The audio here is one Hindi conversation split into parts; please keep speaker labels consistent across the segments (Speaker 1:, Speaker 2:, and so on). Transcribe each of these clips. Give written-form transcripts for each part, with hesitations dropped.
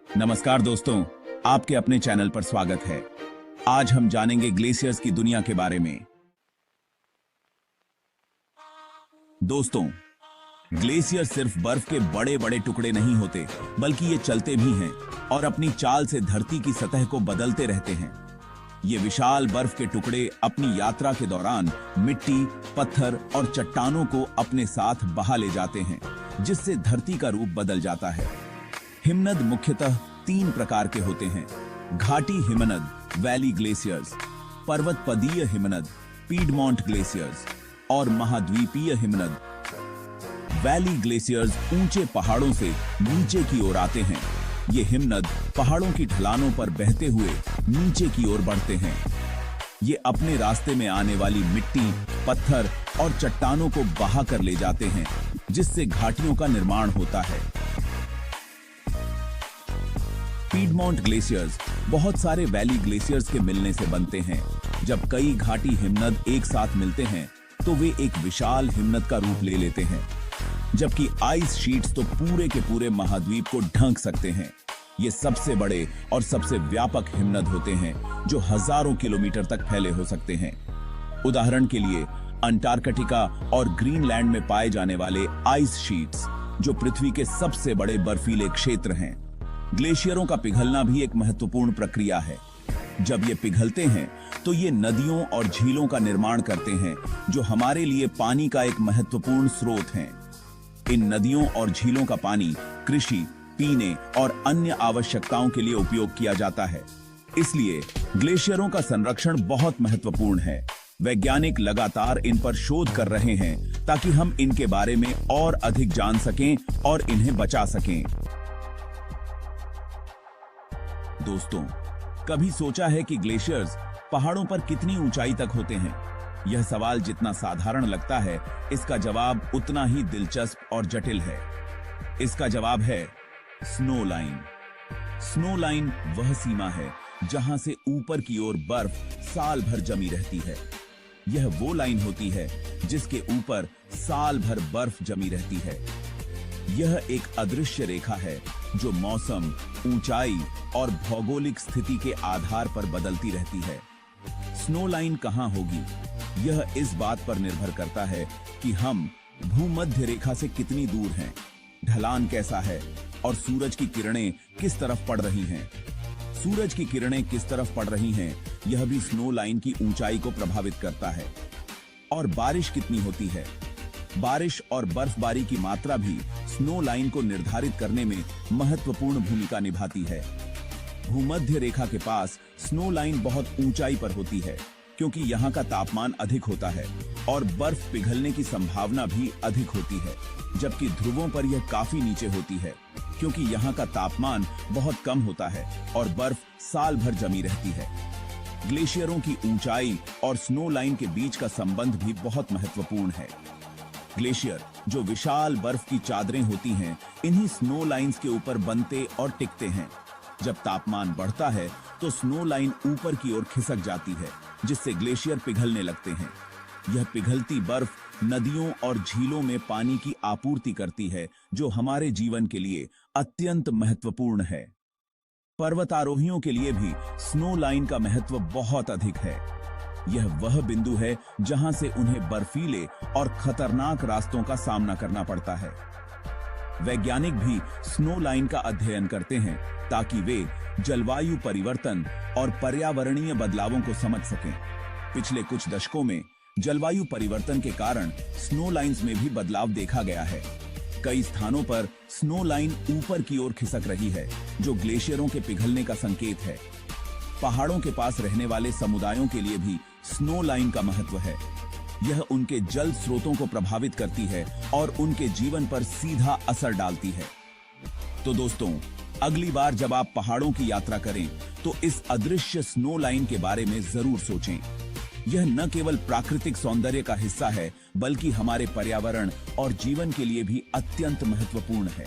Speaker 1: नमस्कार दोस्तों, आपके अपने चैनल पर स्वागत है। आज हम जानेंगे ग्लेशियर्स की दुनिया के बारे में। दोस्तों, ग्लेशियर सिर्फ बर्फ के बड़े बड़े टुकड़े नहीं होते, बल्कि ये चलते भी हैं और अपनी चाल से धरती की सतह को बदलते रहते हैं। ये विशाल बर्फ के टुकड़े अपनी यात्रा के दौरान मिट्टी, पत्थर और चट्टानों को अपने साथ बहा ले जाते हैं, जिससे धरती का रूप बदल जाता है। हिमनद मुख्यतः 3 प्रकार के होते हैं: घाटी हिमनद वैली ग्लेशियर्स, पर्वतपदीय हिमनद पीडमोंट ग्लेशियर्स और महाद्वीपीय हिमनद। वैली ग्लेशियर्स ऊंचे पहाड़ों से नीचे की ओर आते हैं। ये हिमनद पहाड़ों की ढलानों पर बहते हुए नीचे की ओर बढ़ते हैं। ये अपने रास्ते में आने वाली मिट्टी, पत्थर और चट्टानों को बहा कर ले जाते हैं, जिससे घाटियों का निर्माण होता है। पीडमोंट ग्लेशियर्स बहुत सारे वैली ग्लेशियर्स के मिलने से बनते हैं। जब कई घाटी हिमनद एक साथ मिलते हैं तो वे एक विशाल हिमनद का रूप ले लेते हैं, जबकि आइस शीट्स तो पूरे के पूरे महाद्वीप को ढक सकते हैं। ये सबसे बड़े और सबसे व्यापक हिमनद होते हैं, जो हजारों किलोमीटर तक फैले हो सकते हैं। उदाहरण के लिए अंटार्कटिका और ग्रीनलैंड में पाए जाने वाले आइस शीट्स, जो पृथ्वी के सबसे बड़े बर्फीले क्षेत्र हैं। ग्लेशियरों का पिघलना भी एक महत्वपूर्ण प्रक्रिया है। जब ये पिघलते हैं तो ये नदियों और झीलों का निर्माण करते हैं, जो हमारे लिए पानी का एक महत्वपूर्ण स्रोत हैं। इन नदियों और झीलों का पानी कृषि, पीने और अन्य आवश्यकताओं के लिए उपयोग किया जाता है। इसलिए ग्लेशियरों का संरक्षण बहुत महत्वपूर्ण है। वैज्ञानिक लगातार इन पर शोध कर रहे हैं ताकि हम इनके बारे में और अधिक जान सकें और इन्हें बचा सकें। दोस्तों, कभी सोचा है कि ग्लेशियर्स पहाड़ों पर कितनी ऊंचाई तक होते हैं? यह सवाल जितना साधारण लगता है, इसका जवाब उतना ही दिलचस्प और जटिल है। इसका जवाब है स्नो लाइन। स्नो लाइन वह सीमा है जहां से ऊपर की ओर बर्फ साल भर जमी रहती है। यह वो लाइन होती है जिसके ऊपर साल भर बर्फ जमी रहती है। यह एक अदृश्य रेखा है जो मौसम, ऊंचाई और भौगोलिक स्थिति के आधार पर बदलती रहती है। स्नो लाइन कहां होगी, यह इस बात पर निर्भर करता है कि हम भूमध्य रेखा से कितनी दूर हैं, ढलान कैसा है और सूरज की किरणें किस तरफ पड़ रही हैं। सूरज की किरणें किस तरफ पड़ रही हैं, यह भी स्नो लाइन की ऊंचाई को प्रभावित करता है। और बारिश कितनी होती है। बारिश और बर्फबारी की मात्रा भी स्नो लाइन को निर्धारित करने में महत्वपूर्ण भूमिका निभाती है। भूमध्य रेखा के पास स्नो लाइन बहुत ऊंचाई पर होती है, क्योंकि यहाँ का तापमान अधिक होता है और बर्फ पिघलने की संभावना भी अधिक होती है, जबकि ध्रुवों पर यह काफी नीचे होती है, क्योंकि यहाँ का तापमान बहुत कम होता है और बर्फ साल भर जमी रहती है। ग्लेशियरों की ऊंचाई और स्नो लाइन के बीच का संबंध भी बहुत महत्वपूर्ण है। ग्लेशियर, जो विशाल बर्फ की चादरें होती हैं, इन्हीं स्नो लाइंस के ऊपर बनते और टिकते हैं। जब तापमान बढ़ता है तो स्नो लाइन ऊपर की ओर खिसक जाती है, जिससे ग्लेशियर पिघलने लगते हैं। यह पिघलती बर्फ नदियों और झीलों में पानी की आपूर्ति करती है, जो हमारे जीवन के लिए अत्यंत महत्वपूर्ण है। पर्वतारोहियों के लिए भी स्नो लाइन का महत्व बहुत अधिक है। यह वह बिंदु है जहां से उन्हें बर्फीले और खतरनाक रास्तों का सामना करना पड़ता है। वैज्ञानिक भी स्नो लाइन का अध्ययन करते हैं ताकि वे जलवायु परिवर्तन और पर्यावरणीय बदलावों को समझ सकें। पिछले कुछ दशकों में जलवायु परिवर्तन के कारण स्नो लाइंस में भी बदलाव देखा गया है। कई स्थानों पर स्नो लाइन ऊपर की ओर खिसक रही है, जो ग्लेशियरों के पिघलने का संकेत है। पहाड़ों के पास रहने वाले समुदायों के लिए भी स्नो लाइन का महत्व है। यह उनके जल स्रोतों को प्रभावित करती है और उनके जीवन पर सीधा असर डालती है। तो दोस्तों, अगली बार जब आप पहाड़ों की यात्रा करें तो इस अदृश्य स्नो लाइन के बारे में जरूर सोचें। यह न केवल प्राकृतिक सौंदर्य का हिस्सा है, बल्कि हमारे पर्यावरण और जीवन के लिए भी अत्यंत महत्वपूर्ण है।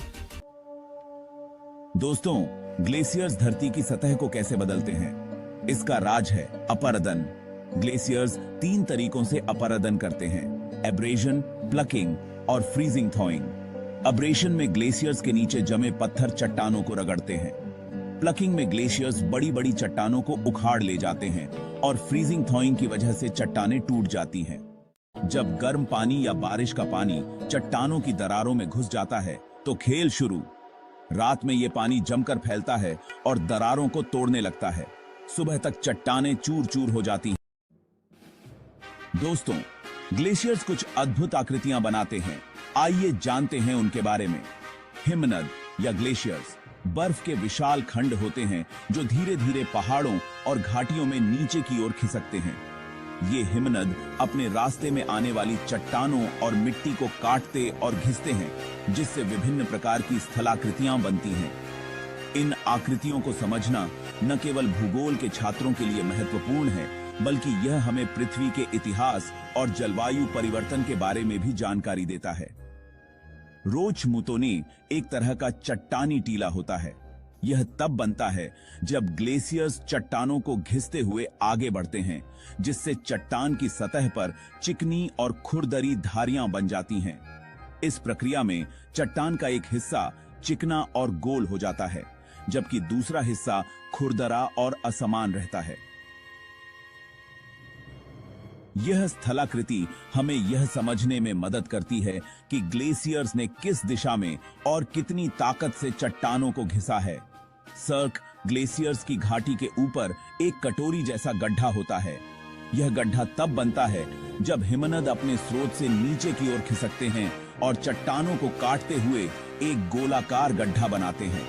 Speaker 1: दोस्तों, ग्लेशियर्स धरती की सतह को कैसे बदलते हैं? इसका राज है अपरदन। ग्लेशियर्स 3 तरीकों से अपरदन करते हैं: एब्रेजन, प्लकिंग और फ्रीजिंग थॉइंग। अब्रेशन में ग्लेशियर्स के नीचे जमे पत्थर चट्टानों को रगड़ते हैं। प्लकिंग में ग्लेशियर्स बड़ी बड़ी चट्टानों को उखाड़ ले जाते हैं और फ्रीजिंग थॉइंग की वजह से चट्टानें टूट जाती हैं। जब गर्म पानी या बारिश का पानी चट्टानों की दरारों में घुस जाता है तो खेल शुरू। रात में यह पानी जमकर फैलता है और दरारों को तोड़ने लगता है। सुबह तक चट्टानें चूर चूर हो जाती हैं। दोस्तों, ग्लेशियर्स कुछ अद्भुत आकृतियां बनाते हैं। आइए जानते हैं उनके बारे में। हिमनद या ग्लेशियर्स बर्फ के विशाल खंड होते हैं जो धीरे धीरे पहाड़ों और घाटियों में नीचे की ओर खिसकते हैं। ये हिमनद अपने रास्ते में आने वाली चट्टानों और मिट्टी को काटते और घिसते हैं, जिससे विभिन्न प्रकार की स्थलाकृतियां बनती हैं। इन आकृतियों को समझना न केवल भूगोल के छात्रों के लिए महत्वपूर्ण है, बल्कि यह हमें पृथ्वी के इतिहास और जलवायु परिवर्तन के बारे में भी जानकारी देता है। रोच मुतोनी एक तरह का चट्टानी टीला होता है। यह तब बनता है जब ग्लेशियर्स चट्टानों को घिसते हुए आगे बढ़ते हैं, जिससे चट्टान की सतह पर चिकनी और खुरदरी धारियां बन जाती हैं। इस प्रक्रिया में चट्टान का एक हिस्सा चिकना और गोल हो जाता है, जबकि दूसरा हिस्सा खुरदरा और असमान रहता है। यह स्थलाकृति हमें यह समझने में मदद करती है कि ग्लेशियर्स ने किस दिशा में और कितनी ताकत से चट्टानों को घिसा है। सर्क ग्लेशियर्स की घाटी के ऊपर एक कटोरी जैसा गड्ढा होता है। यह गड्ढा तब बनता है जब हिमनद अपने स्रोत से नीचे की ओर खिसकते हैं और चट्टानों को काटते हुए एक गोलाकार गड्ढा बनाते हैं।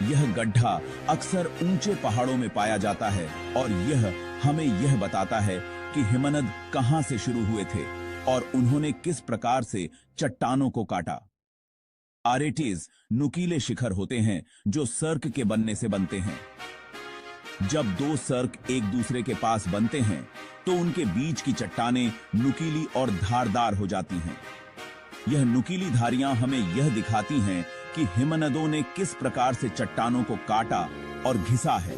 Speaker 1: यह गड्ढा अक्सर ऊंचे पहाड़ों में पाया जाता है और यह हमें यह बताता है कि हिमनद कहां से शुरू हुए थे और उन्होंने किस प्रकार से चट्टानों को काटा। आरेटीज नुकीले शिखर होते हैं जो सर्क के बनने से बनते हैं। जब दो सर्क एक दूसरे के पास बनते हैं तो उनके बीच की चट्टानें नुकीली और धारदार हो जाती हैं। यह नुकीली धारियां हमें यह दिखाती हैं कि हिमनदों ने किस प्रकार से चट्टानों को काटा और घिसा है।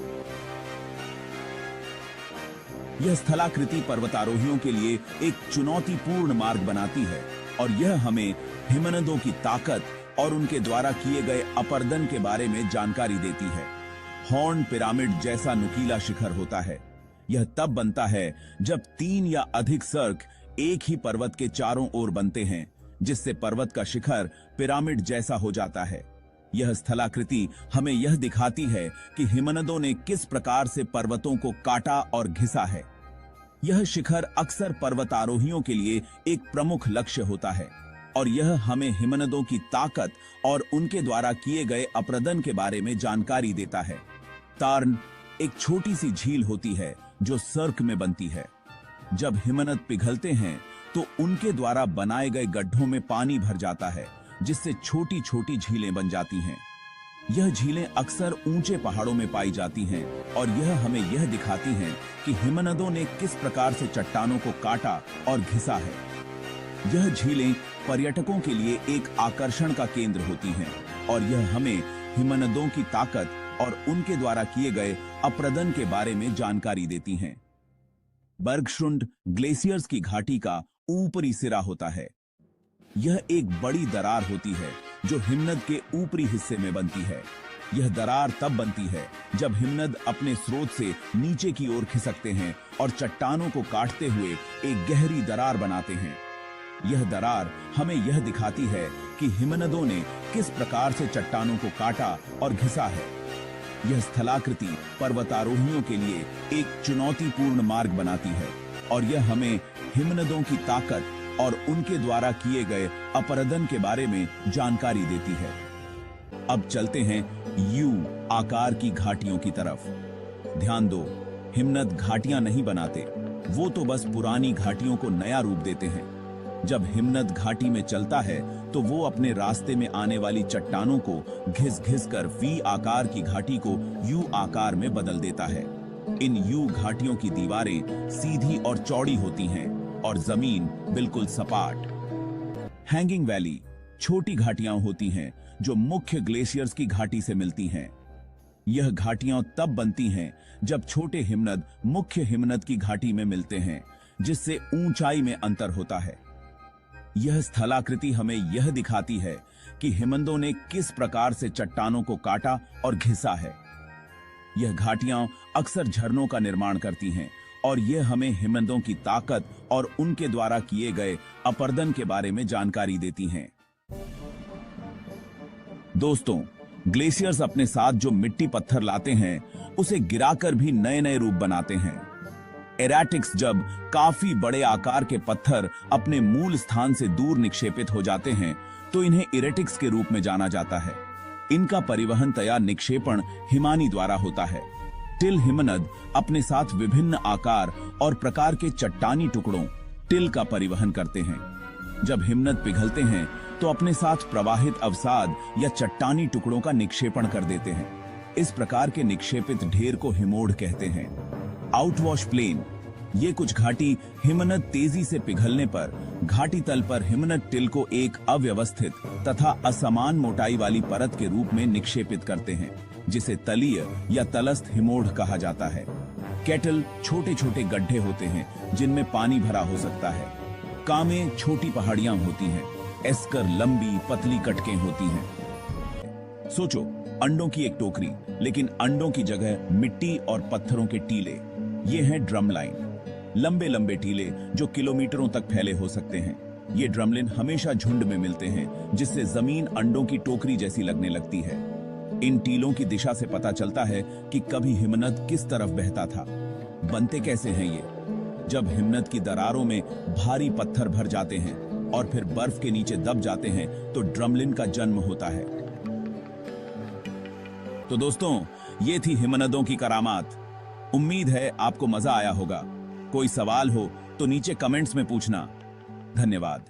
Speaker 1: यह स्थलाकृति पर्वतारोहियों के लिए एक चुनौतीपूर्ण मार्ग बनाती है और यह हमें हिमनदों की ताकत और उनके द्वारा किए गए अपर्दन के बारे में जानकारी देती है। हॉर्न पिरामिड जैसा नुकीला शिखर होता है। यह तब बनता है जब 3 या अधिक सर्क एक ही पर्वत के चारों ओर बनते हैं, जिससे पर्वत का शिखर पिरामिड जैसा हो जाता है। यह स्थलाकृति हमें यह दिखाती है कि हिमनदों ने किस प्रकार से पर्वतों को काटा और घिसा है। यह शिखर अक्सर पर्वतारोहियों के लिए एक प्रमुख लक्ष्य होता है और यह हमें हिमनदों की ताकत और उनके द्वारा किए गए अपर्दन के बारे में जानकारी देता है। तार्न एक छोटी सी झील होती है जो सर्क में बनती है। जब हिमनद पिघलते हैं तो उनके द्वारा बनाए गए गड्ढों में पानी भर जाता है, जिससे छोटी छोटी झीलें बन जाती हैं। यह झीलें अक्सर ऊंचे पहाड़ों में पाई जाती हैं और यह हमें यह दिखाती हैं कि हिमनदों ने किस प्रकार से चट्टानों को काटा और घिसा है। यह झीलें पर्यटकों के लिए एक आकर्षण का केंद्र होती हैं और यह हमें हिमनदों की ताकत और उनके द्वारा किए गए अपर्दन के बारे में जानकारी देती हैं। बर्गश्रुंड ग्लेशियर्स की घाटी का ऊपरी सिरा होता है। यह एक बड़ी दरार होती है जो हिमनद के ऊपरी हिस्से में बनती है। यह दरार तब बनती है जब हिमनद अपने स्रोत से नीचे की ओर खिसकते हैं और चट्टानों को काटते हुए एक गहरी दरार बनाते हैं। यह दरार हमें यह दिखाती है कि हिमनदों ने किस प्रकार से चट्टानों को काटा और घिसा है। यह स्थलाकृति पर्वतारोहियों के लिए एक चुनौतीपूर्ण मार्ग बनाती है और यह हमें हिमनदों की ताकत और उनके द्वारा किए गए अपर्दन के बारे में जानकारी देती है। अब चलते हैं यू आकार की घाटियों की तरफ। ध्यान दो, हिमनद घाटियां नहीं बनाते, वो तो बस पुरानी घाटियों को नया रूप देते हैं। जब हिमनद घाटी में चलता है तो वो अपने रास्ते में आने वाली चट्टानों को घिस घिस कर वी आकार की घाटी को यू आकार में बदल देता है। इन यू घाटियों की दीवारें सीधी और चौड़ी होती हैं और जमीन बिल्कुल सपाट। हैंगिंग वैली छोटी घाटियां होती हैं जो मुख्य ग्लेशियर्स की घाटी से मिलती हैं। यह घाटियां तब बनती हैं जब छोटे हिमनद मुख्य हिमनद की घाटी में मिलते हैं, जिससे ऊंचाई में अंतर होता है। यह स्थलाकृति हमें यह दिखाती है कि हिमनदों ने किस प्रकार से चट्टानों को काटा और घिसा है। यह घाटियां अक्सर झरनों का निर्माण करती हैं और यह हमें हिमनदों की ताकत और उनके द्वारा किए गए अपरदन के बारे में जानकारी देती हैं। दोस्तों, ग्लेशियर्स अपने साथ जो मिट्टी पत्थर लाते हैं उसे गिराकर भी नए नए रूप बनाते हैं। एराटिक्स जब काफी बड़े आकार के पत्थर अपने मूल स्थान से दूर निक्षेपित हो जाते हैं तो इन्हें इरेटिक्स के रूप में जाना जाता है। इनका परिवहन तया निक्षेपण हिमानी द्वारा होता है। टिल हिमनद अपने साथ विभिन्न आकार और प्रकार के चट्टानी टुकड़ों टिल का परिवहन करते हैं। जब हिमनद पिघलते हैं तो अपने साथ प्रवाहित अवसाद या चट्टानी टुकड़ों का निक्षेपण कर देते हैं। इस प्रकार के निक्षेपित ढेर को हिमोड़ कहते हैं। आउटवॉश प्लेन, ये कुछ घाटी हिमनद तेजी से पिघलने पर घाटी तल पर हिमनद टिल को एक अव्यवस्थित तथा असमान मोटाई वाली परत के रूप में निक्षेपित करते हैं, जिसे तलीय या तलस्थ हिमोड़ कहा जाता है। केटल छोटे छोटे गड्ढे होते हैं जिनमें पानी भरा हो सकता है। कामें छोटी पहाड़ियां होती हैं। एस्कर लंबी पतली कटकें होती हैं। सोचो, अंडों की एक टोकरी, लेकिन अंडों की जगह मिट्टी और पत्थरों के टीले। ये हैं ड्रमलाइन, लंबे लंबे टीले जो किलोमीटरों तक फैले हो सकते हैं। ये ड्रमलिन हमेशा झुंड में मिलते हैं, जिससे जमीन अंडों की टोकरी जैसी लगने लगती है। इन टीलों की दिशा से पता चलता है कि कभी हिमनद किस तरफ बहता था। बनते कैसे हैं ये? जब हिमनद की दरारों में भारी पत्थर भर जाते हैं और फिर बर्फ के नीचे दब जाते हैं तो ड्रमलिन का जन्म होता है। तो दोस्तों, ये थी हिमनदों की करामात। उम्मीद है आपको मजा आया होगा। कोई सवाल हो तो नीचे कमेंट्स में पूछना। धन्यवाद।